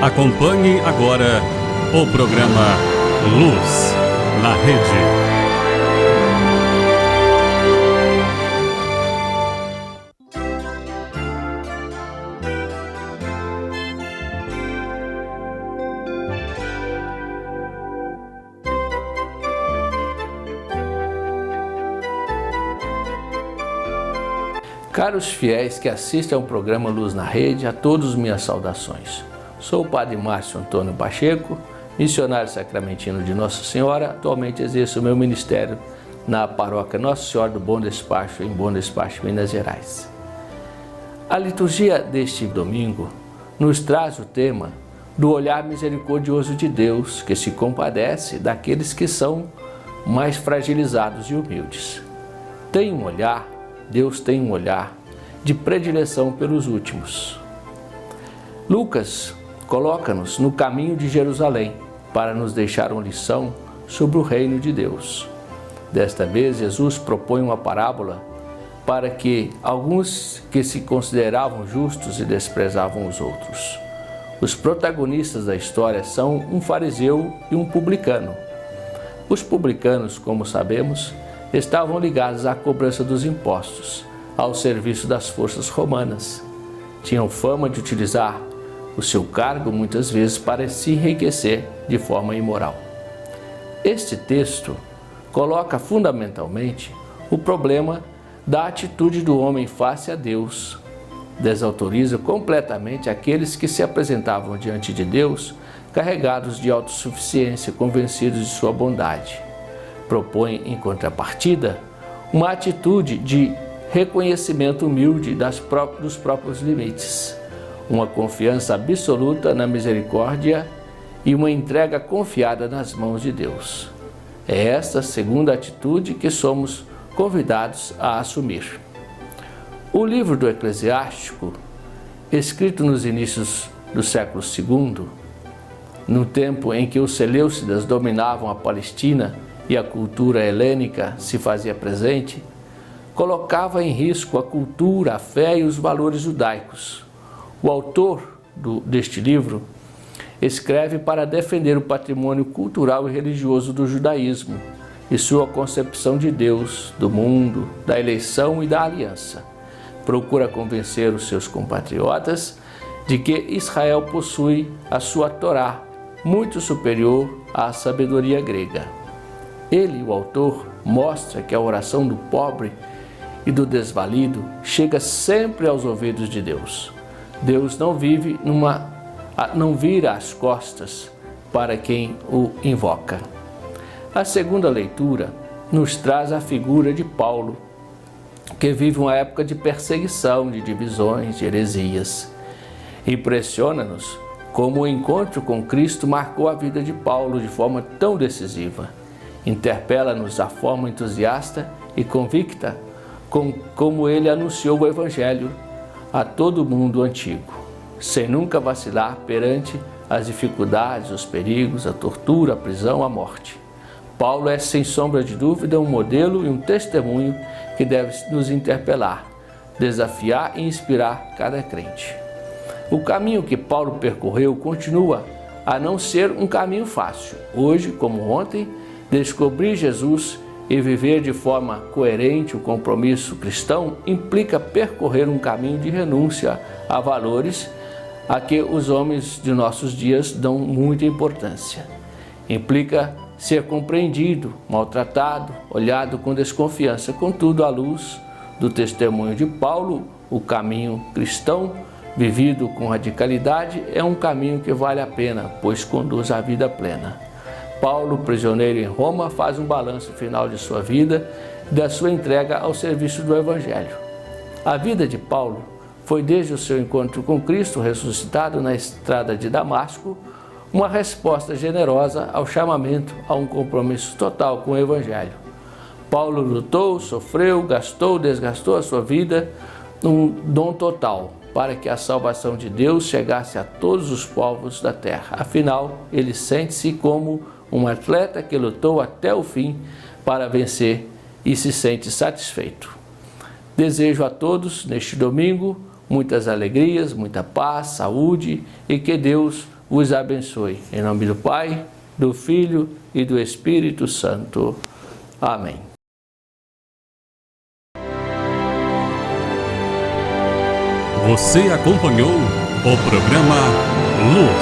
Acompanhe agora o programa Luz na Rede. Caros fiéis que assistem ao programa Luz na Rede, a todos minhas saudações. Sou o Padre Márcio Antônio Pacheco, missionário sacramentino de Nossa Senhora. Atualmente exerço o meu ministério na paróquia Nossa Senhora do Bom Despacho, em Bom Despacho, Minas Gerais. A liturgia deste domingo nos traz o tema do olhar misericordioso de Deus, que se compadece daqueles que são mais fragilizados e humildes. Deus tem um olhar de predileção pelos últimos. Lucas coloca-nos no caminho de Jerusalém para nos deixar uma lição sobre o reino de Deus. Desta vez, Jesus propõe uma parábola para que alguns que se consideravam justos e desprezavam os outros. Os protagonistas da história são um fariseu e um publicano. Os publicanos, como sabemos, estavam ligados à cobrança dos impostos, ao serviço das forças romanas. Tinham fama de utilizar o seu cargo muitas vezes para se enriquecer de forma imoral. Este texto coloca fundamentalmente o problema da atitude do homem face a Deus. Desautoriza completamente aqueles que se apresentavam diante de Deus carregados de autossuficiência, convencidos de sua bondade. Propõe, em contrapartida, uma atitude de reconhecimento humilde dos próprios limites, uma confiança absoluta na misericórdia e uma entrega confiada nas mãos de Deus. É esta segunda atitude que somos convidados a assumir. O livro do Eclesiástico, escrito nos inícios do século II, no tempo em que os seleucidas dominavam a Palestina e a cultura helênica se fazia presente, colocava em risco a cultura, a fé e os valores judaicos. O autor deste livro escreve para defender o patrimônio cultural e religioso do judaísmo e sua concepção de Deus, do mundo, da eleição e da aliança. Procura convencer os seus compatriotas de que Israel possui a sua Torá, muito superior à sabedoria grega. Ele, o autor, mostra que a oração do pobre e do desvalido chega sempre aos ouvidos de Deus. Deus não vira as costas para quem o invoca. A segunda leitura nos traz a figura de Paulo, que vive uma época de perseguição, de divisões, de heresias. Impressiona-nos como o encontro com Cristo marcou a vida de Paulo de forma tão decisiva. Interpela-nos da forma entusiasta e convicta como ele anunciou o Evangelho a todo o mundo antigo, sem nunca vacilar perante as dificuldades, os perigos, a tortura, a prisão, a morte. Paulo é, sem sombra de dúvida, um modelo e um testemunho que deve nos interpelar, desafiar e inspirar cada crente. O caminho que Paulo percorreu continua a não ser um caminho fácil. Hoje, como ontem, descobrir Jesus e viver de forma coerente o compromisso cristão implica percorrer um caminho de renúncia a valores a que os homens de nossos dias dão muita importância. Implica ser compreendido, maltratado, olhado com desconfiança. Contudo, à luz do testemunho de Paulo, o caminho cristão, vivido com radicalidade, é um caminho que vale a pena, pois conduz à vida plena. Paulo, prisioneiro em Roma, faz um balanço final de sua vida e da sua entrega ao serviço do Evangelho. A vida de Paulo foi, desde o seu encontro com Cristo ressuscitado na estrada de Damasco, uma resposta generosa ao chamamento a um compromisso total com o Evangelho. Paulo lutou, sofreu, gastou, desgastou a sua vida num dom total, para que a salvação de Deus chegasse a todos os povos da terra. Afinal, ele sente-se como um atleta que lutou até o fim para vencer e se sente satisfeito. Desejo a todos, neste domingo, muitas alegrias, muita paz, saúde e que Deus os abençoe. Em nome do Pai, do Filho e do Espírito Santo. Amém. Você acompanhou o programa Luz